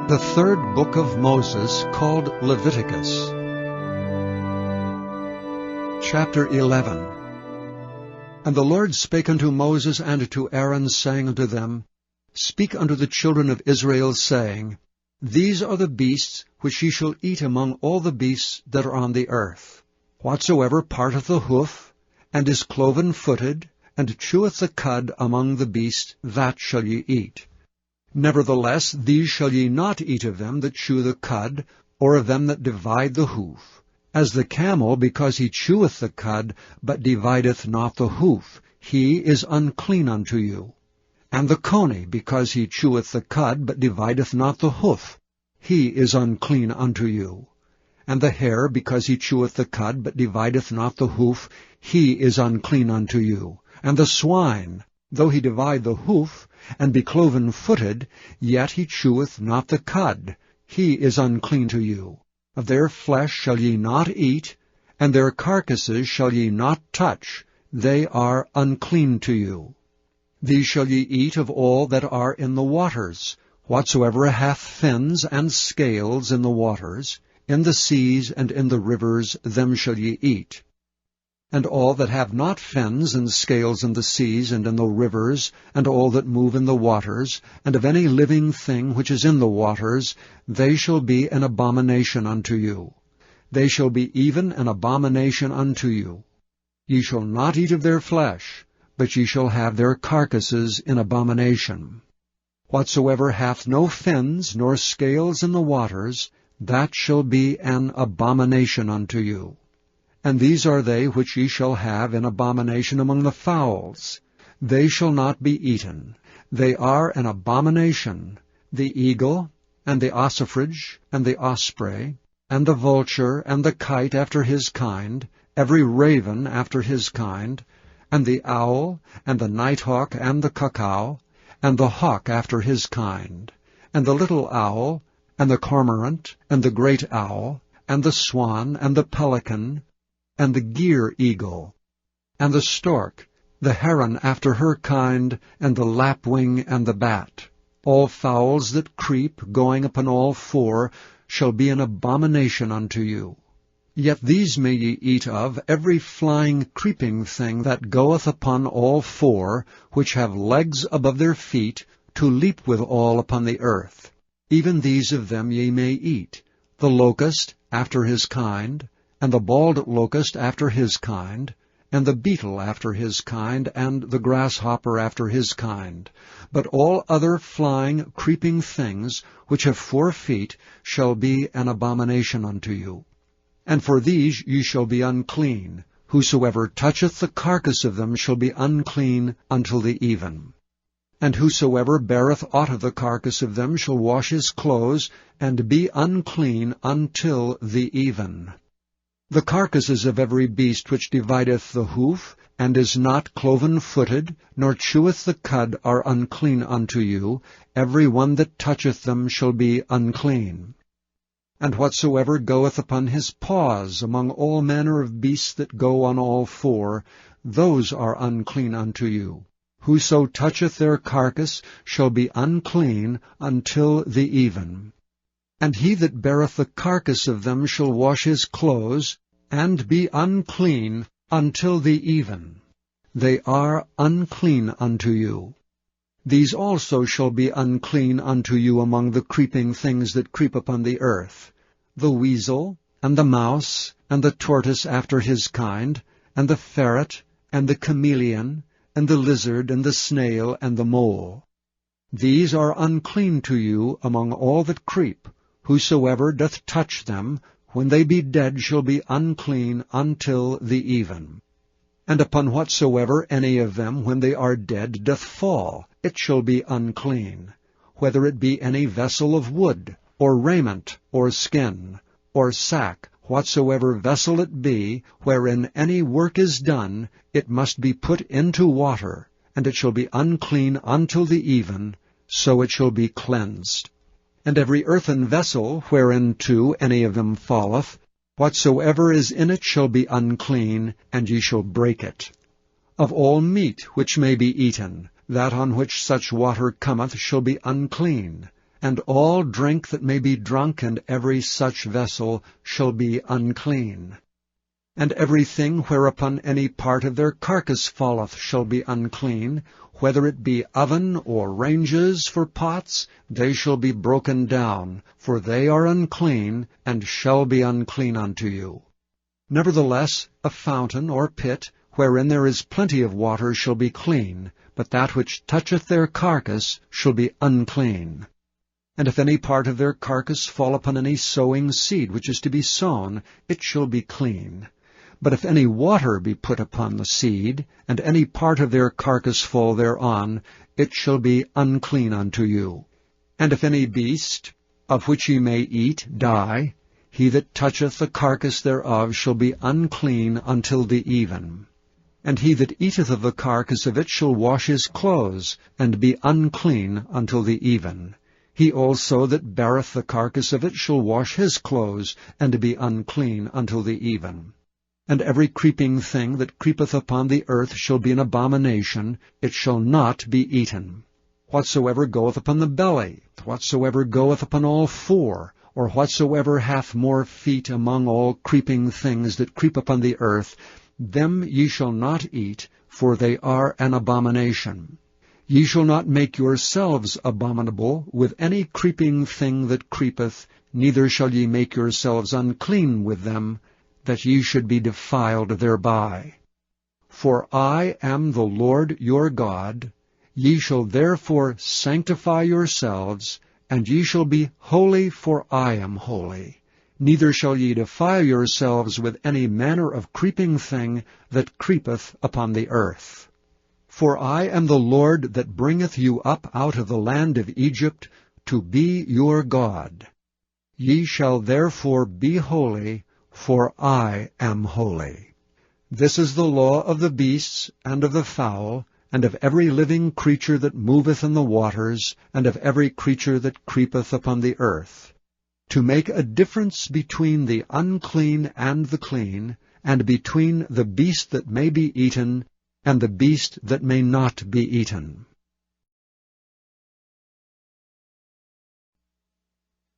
The third book of Moses, called Leviticus. Chapter 11. And the Lord spake unto Moses and to Aaron, saying unto them, Speak unto the children of Israel, saying, These are the beasts which ye shall eat among all the beasts that are on the earth. Whatsoever parteth the hoof, and is cloven-footed, and cheweth the cud among the beasts, that shall ye eat. Nevertheless, these shall ye not eat of them that chew the cud, or of them that divide the hoof. As the camel, because he cheweth the cud, but divideth not the hoof, he is unclean unto you. And the coney, because he cheweth the cud, but divideth not the hoof, he is unclean unto you. And the hare, because he cheweth the cud, but divideth not the hoof, he is unclean unto you. And the swine, though he divide the hoof, and be cloven-footed, yet he cheweth not the cud, he is unclean to you. Of their flesh shall ye not eat, and their carcasses shall ye not touch, they are unclean to you. These shall ye eat of all that are in the waters, whatsoever hath fins and scales in the waters, in the seas and in the rivers, them shall ye eat. And all that have not fins and scales in the seas and in the rivers, and all that move in the waters, and of any living thing which is in the waters, they shall be an abomination unto you. They shall be even an abomination unto you. Ye shall not eat of their flesh, but ye shall have their carcasses in abomination. Whatsoever hath no fins nor scales in the waters, that shall be an abomination unto you. And these are they which ye shall have in abomination among the fowls. They shall not be eaten. They are an abomination, the eagle, and the ossifrage, and the osprey, and the vulture, and the kite after his kind, every raven after his kind, and the owl, and the nighthawk, and the cuckoo, and the hawk after his kind, and the little owl, and the cormorant, and the great owl, and the swan, and the pelican, and the gyre eagle, and the stork, the heron after her kind, and the lapwing, and the bat. All fowls that creep, going upon all four, shall be an abomination unto you. Yet these may ye eat of, every flying creeping thing that goeth upon all four, which have legs above their feet, to leap withal upon the earth. Even these of them ye may eat, the locust after his kind, and the bald locust after his kind, and the beetle after his kind, and the grasshopper after his kind. But all other flying, creeping things, which have 4 feet, shall be an abomination unto you. And for these ye shall be unclean. Whosoever toucheth the carcass of them shall be unclean until the even. And whosoever beareth aught of the carcass of them shall wash his clothes, and be unclean until the even. The carcasses of every beast which divideth the hoof, and is not cloven-footed, nor cheweth the cud, are unclean unto you. Every one that toucheth them shall be unclean. And whatsoever goeth upon his paws among all manner of beasts that go on all four, those are unclean unto you. Whoso toucheth their carcass shall be unclean until the even. And he that beareth the carcass of them shall wash his clothes, and be unclean until the even. They are unclean unto you. These also shall be unclean unto you among the creeping things that creep upon the earth, the weasel, and the mouse, and the tortoise after his kind, and the ferret, and the chameleon, and the lizard, and the snail, and the mole. These are unclean to you among all that creep. Whosoever doth touch them, when they be dead, shall be unclean until the even. And upon whatsoever any of them, when they are dead, doth fall, it shall be unclean, whether it be any vessel of wood, or raiment, or skin, or sack, whatsoever vessel it be, wherein any work is done, it must be put into water, and it shall be unclean until the even, so it shall be cleansed. And every earthen vessel, whereinto any of them falleth, whatsoever is in it shall be unclean, and ye shall break it. Of all meat which may be eaten, that on which such water cometh shall be unclean, and all drink that may be drunk in every such vessel shall be unclean. And everything whereupon any part of their carcass falleth shall be unclean, whether it be oven or ranges for pots, they shall be broken down, for they are unclean, and shall be unclean unto you. Nevertheless, a fountain or pit, wherein there is plenty of water, shall be clean, but that which toucheth their carcass shall be unclean. And if any part of their carcass fall upon any sowing seed which is to be sown, it shall be clean. But if any water be put upon the seed, and any part of their carcass fall thereon, it shall be unclean unto you. And if any beast, of which ye may eat, die, he that toucheth the carcass thereof shall be unclean until the even. And he that eateth of the carcass of it shall wash his clothes, and be unclean until the even. He also that beareth the carcass of it shall wash his clothes, and be unclean until the even. And every creeping thing that creepeth upon the earth shall be an abomination, it shall not be eaten. Whatsoever goeth upon the belly, whatsoever goeth upon all four, or whatsoever hath more feet among all creeping things that creep upon the earth, them ye shall not eat, for they are an abomination. Ye shall not make yourselves abominable with any creeping thing that creepeth, neither shall ye make yourselves unclean with them, that ye should be defiled thereby. For I am the Lord your God. Ye shall therefore sanctify yourselves, and ye shall be holy, for I am holy. Neither shall ye defile yourselves with any manner of creeping thing that creepeth upon the earth. For I am the Lord that bringeth you up out of the land of Egypt, to be your God. Ye shall therefore be holy, for I am holy. This is the law of the beasts, and of the fowl, and of every living creature that moveth in the waters, and of every creature that creepeth upon the earth, to make a difference between the unclean and the clean, and between the beast that may be eaten, and the beast that may not be eaten.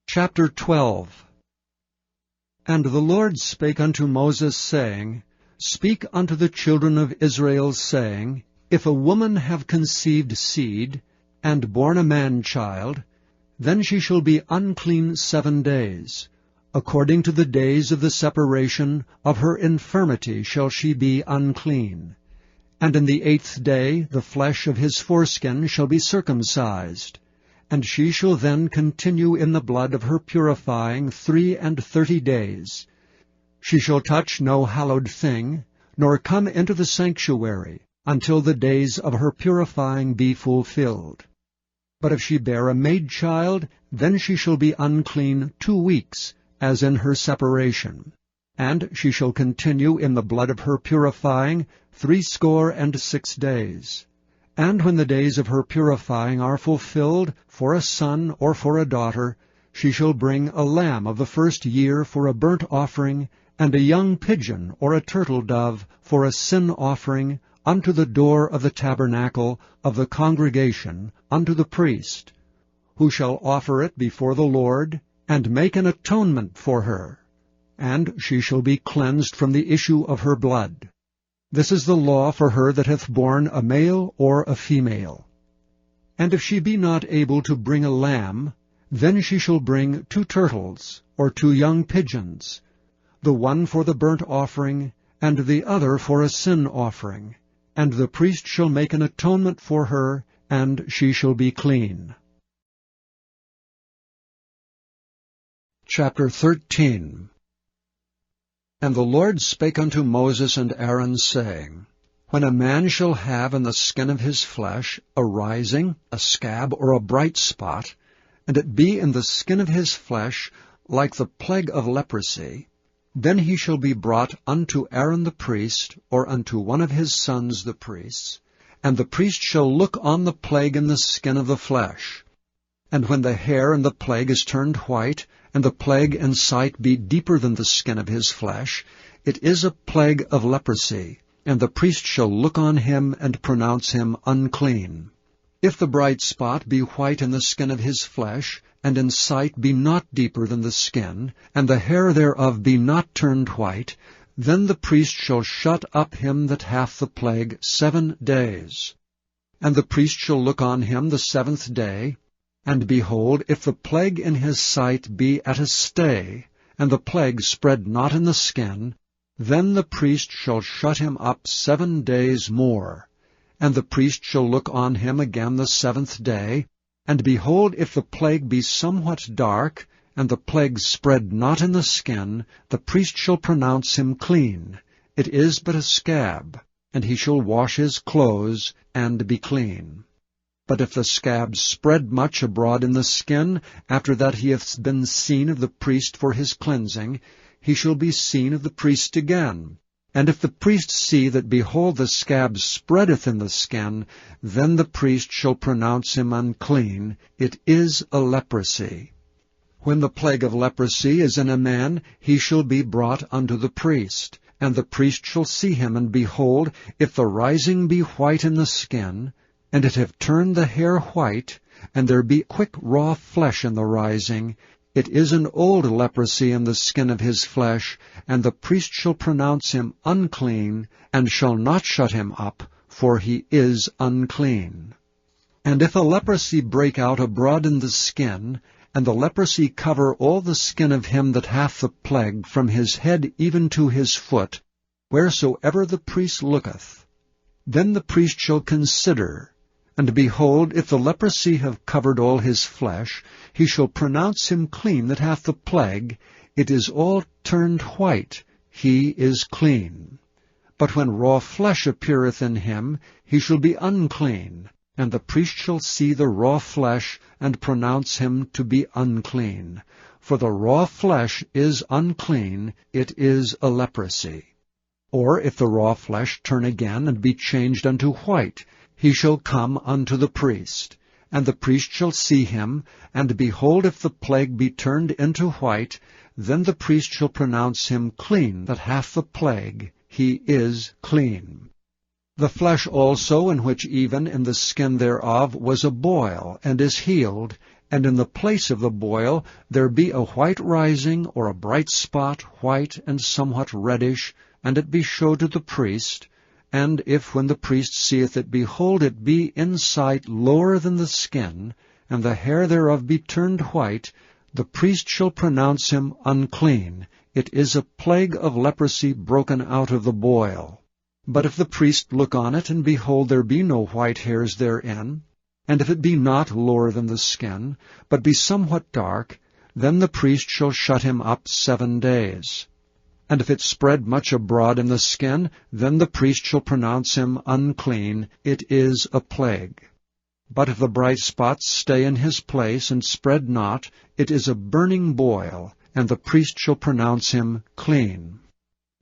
Chapter 12. And the Lord spake unto Moses, saying, Speak unto the children of Israel, saying, If a woman have conceived seed, and born a man-child, then she shall be unclean 7 days. According to the days of the separation of her infirmity shall she be unclean. And in the 8th day the flesh of his foreskin shall be circumcised. And she shall then continue in the blood of her purifying 33 days. She shall touch no hallowed thing, nor come into the sanctuary, until the days of her purifying be fulfilled. But if she bear a maid-child, then she shall be unclean 2 weeks, as in her separation. And she shall continue in the blood of her purifying 66 days. And when the days of her purifying are fulfilled, for a son or for a daughter, she shall bring a lamb of the first year for a burnt offering, and a young pigeon or a turtle dove for a sin offering, unto the door of the tabernacle of the congregation, unto the priest, who shall offer it before the Lord, and make an atonement for her. And she shall be cleansed from the issue of her blood. This is the law for her that hath borne a male or a female. And if she be not able to bring a lamb, then she shall bring 2 turtles, or 2 young pigeons, the one for the burnt offering, and the other for a sin offering. And the priest shall make an atonement for her, and she shall be clean. Chapter 13. And the Lord spake unto Moses and Aaron, saying, When a man shall have in the skin of his flesh a rising, a scab, or a bright spot, and it be in the skin of his flesh like the plague of leprosy, then he shall be brought unto Aaron the priest, or unto one of his sons the priests, and the priest shall look on the plague in the skin of the flesh. And when the hair in the plague is turned white, and the plague in sight be deeper than the skin of his flesh, it is a plague of leprosy, and the priest shall look on him and pronounce him unclean. If the bright spot be white in the skin of his flesh, and in sight be not deeper than the skin, and the hair thereof be not turned white, then the priest shall shut up him that hath the plague 7 days. And the priest shall look on him the 7th day, and behold, if the plague in his sight be at a stay, and the plague spread not in the skin, then the priest shall shut him up 7 days more. And the priest shall look on him again the 7th day, and behold, if the plague be somewhat dark, and the plague spread not in the skin, the priest shall pronounce him clean. It is but a scab, and he shall wash his clothes, and be clean. But if the scab spread much abroad in the skin, after that he hath been seen of the priest for his cleansing, he shall be seen of the priest again. And if the priest see that, behold, the scab spreadeth in the skin, then the priest shall pronounce him unclean. It is a leprosy. When the plague of leprosy is in a man, he shall be brought unto the priest. And the priest shall see him, and behold, if the rising be white in the skin, and it have turned the hair white, and there be quick raw flesh in the rising, it is an old leprosy in the skin of his flesh, and the priest shall pronounce him unclean, and shall not shut him up, for he is unclean. And if a leprosy break out abroad in the skin, and the leprosy cover all the skin of him that hath the plague, from his head even to his foot, wheresoever the priest looketh, then the priest shall consider, and behold, if the leprosy have covered all his flesh, he shall pronounce him clean that hath the plague. It is all turned white, he is clean. But when raw flesh appeareth in him, he shall be unclean, and the priest shall see the raw flesh, and pronounce him to be unclean. For the raw flesh is unclean, it is a leprosy. Or if the raw flesh turn again, and be changed unto white, he shall come unto the priest. And the priest shall see him, and behold, if the plague be turned into white, then the priest shall pronounce him clean that hath the plague. He is clean. The flesh also, in which even in the skin thereof was a boil, and is healed, and in the place of the boil there be a white rising, or a bright spot, white and somewhat reddish, and it be showed to the priest, and if when the priest seeth it, behold, it be in sight lower than the skin, and the hair thereof be turned white, the priest shall pronounce him unclean. It is a plague of leprosy broken out of the boil. But if the priest look on it, and behold, there be no white hairs therein, and if it be not lower than the skin, but be somewhat dark, then the priest shall shut him up 7 days. And if it spread much abroad in the skin, then the priest shall pronounce him unclean. It is a plague. But if the bright spots stay in his place, and spread not, it is a burning boil, and the priest shall pronounce him clean.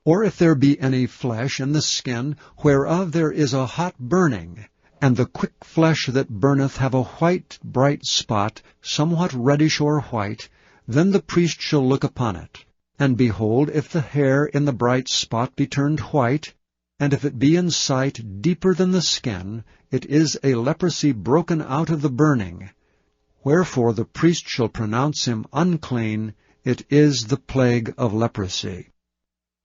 Or if there be any flesh in the skin, whereof there is a hot burning, and the quick flesh that burneth have a white bright spot, somewhat reddish or white, then the priest shall look upon it. And behold, if the hair in the bright spot be turned white, and if it be in sight deeper than the skin, it is a leprosy broken out of the burning. Wherefore the priest shall pronounce him unclean. It is the plague of leprosy.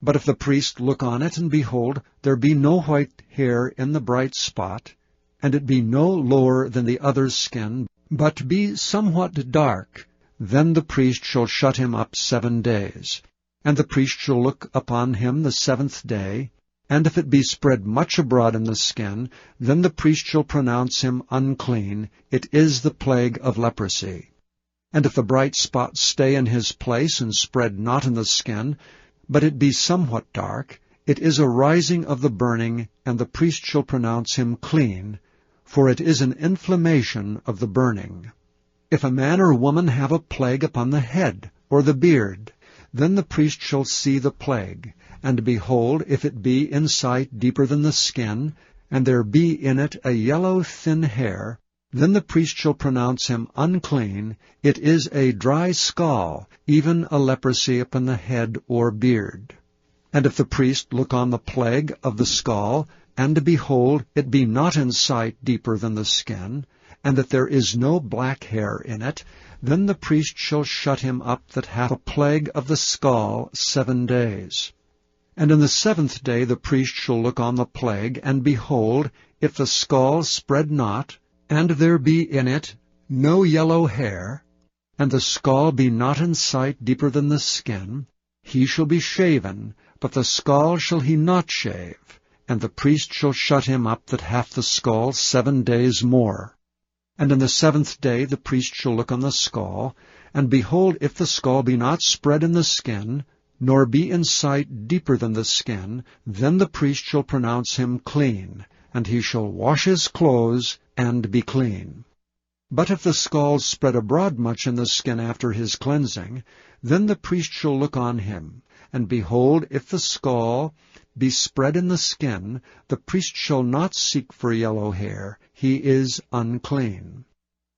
But if the priest look on it, and behold, there be no white hair in the bright spot, and it be no lower than the other skin, but be somewhat dark, then the priest shall shut him up 7 days. And the priest shall look upon him the 7th day, and if it be spread much abroad in the skin, then the priest shall pronounce him unclean. It is the plague of leprosy. And if the bright spot stay in his place, and spread not in the skin, but it be somewhat dark, it is a rising of the burning, and the priest shall pronounce him clean, for it is an inflammation of the burning. If a man or woman have a plague upon the head, or the beard, then the priest shall see the plague, and behold, if it be in sight deeper than the skin, and there be in it a yellow thin hair, then the priest shall pronounce him unclean. It is a dry scall, even a leprosy upon the head or beard. And if the priest look on the plague of the scall, and behold, it be not in sight deeper than the skin, and that there is no black hair in it, then the priest shall shut him up that hath a plague of the scall 7 days. And in the 7th day the priest shall look on the plague, and behold, if the scall spread not, and there be in it no yellow hair, and the scall be not in sight deeper than the skin, he shall be shaven, but the scall shall he not shave, and the priest shall shut him up that hath the scall 7 days more. And in the 7th day the priest shall look on the scall, and behold, if the scall be not spread in the skin, nor be in sight deeper than the skin, then the priest shall pronounce him clean, and he shall wash his clothes, and be clean. But if the scall spread abroad much in the skin after his cleansing, then the priest shall look on him, and behold, if the scall be spread in the skin, the priest shall not seek for yellow hair, he is unclean.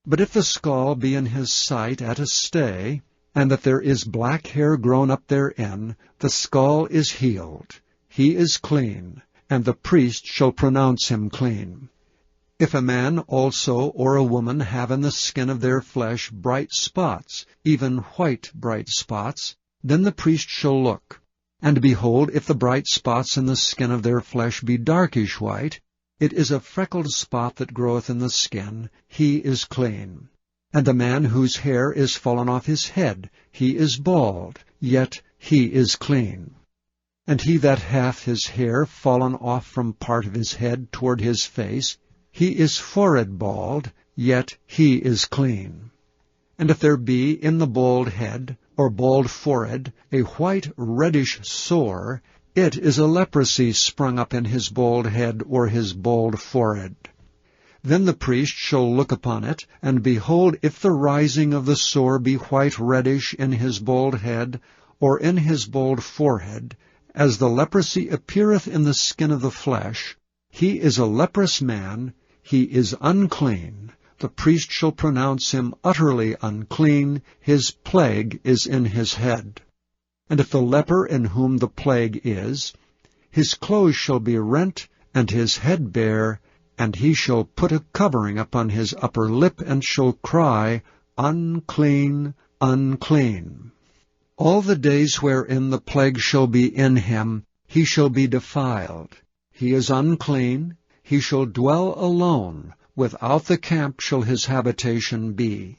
But if the scall be in his sight at a stay, and that there is black hair grown up therein, the scall is healed, he is clean, and the priest shall pronounce him clean. If a man also or a woman have in the skin of their flesh bright spots, even white bright spots, then the priest shall look. And behold, if the bright spots in the skin of their flesh be darkish white, it is a freckled spot that groweth in the skin, he is clean. And the man whose hair is fallen off his head, he is bald, yet he is clean. And he that hath his hair fallen off from part of his head toward his face, he is forehead bald, yet he is clean. And if there be in the bald head, or bald forehead, a white reddish sore, it is a leprosy sprung up in his bald head or his bald forehead. Then the priest shall look upon it, and behold, if the rising of the sore be white reddish in his bald head, or in his bald forehead, as the leprosy appeareth in the skin of the flesh, he is a leprous man, he is unclean. The priest shall pronounce him utterly unclean, his plague is in his head. And if the leper in whom the plague is, his clothes shall be rent, and his head bare, and he shall put a covering upon his upper lip, and shall cry, Unclean, unclean. All the days wherein the plague shall be in him, he shall be defiled. He is unclean, he shall dwell alone, without the camp shall his habitation be.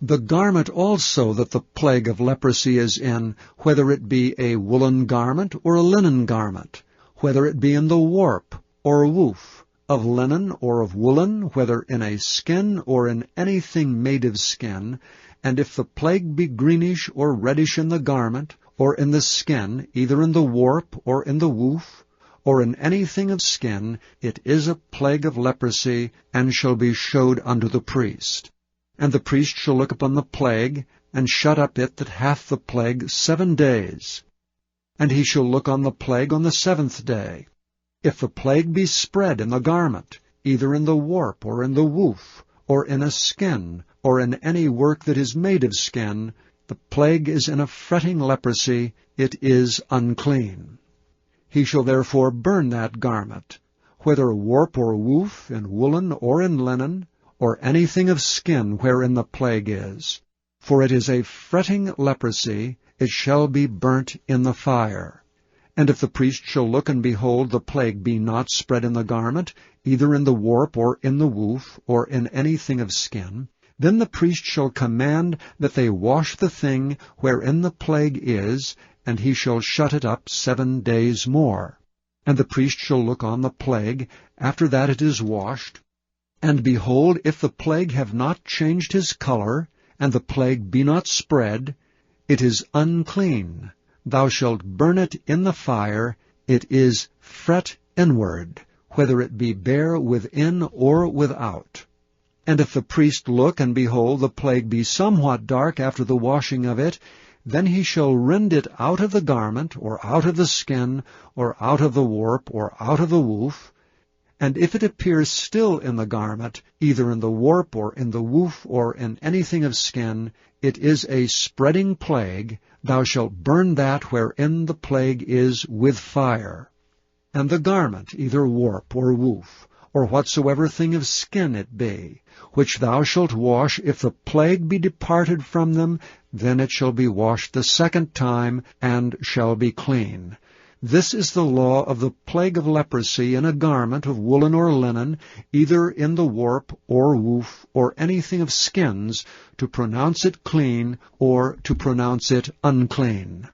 The garment also that the plague of leprosy is in, whether it be a woolen garment or a linen garment, whether it be in the warp or woof, of linen or of woolen, whether in a skin or in anything made of skin, and if the plague be greenish or reddish in the garment, or in the skin, either in the warp or in the woof, or in anything of skin, it is a plague of leprosy, and shall be showed unto the priest. And the priest shall look upon the plague, and shut up it that hath the plague 7 days. And he shall look on the plague on the 7th day. If the plague be spread in the garment, either in the warp or in the woof, or in a skin, or in any work that is made of skin, the plague is in a fretting leprosy, it is unclean. He shall therefore burn that garment, whether warp or woof, in woolen or in linen, or anything of skin wherein the plague is. For it is a fretting leprosy, it shall be burnt in the fire. And if the priest shall look and behold the plague be not spread in the garment, either in the warp or in the woof, or in anything of skin, then the priest shall command that they wash the thing wherein the plague is, and he shall shut it up 7 days more. And the priest shall look on the plague, after that it is washed, and behold, if the plague have not changed his color, and the plague be not spread, it is unclean. Thou shalt burn it in the fire, it is fret inward, whether it be bare within or without. And if the priest look, and behold, the plague be somewhat dark after the washing of it, then he shall rend it out of the garment, or out of the skin, or out of the warp, or out of the woof. And if it appears still in the garment, either in the warp, or in the woof, or in anything of skin, it is a spreading plague. Thou shalt burn that wherein the plague is with fire. And the garment, either warp or woof, or whatsoever thing of skin it be, which thou shalt wash, if the plague be departed from them, then it shall be washed the second time, and shall be clean. This is the law of the plague of leprosy in a garment of woolen or linen, either in the warp or woof, or anything of skins, to pronounce it clean, or to pronounce it unclean.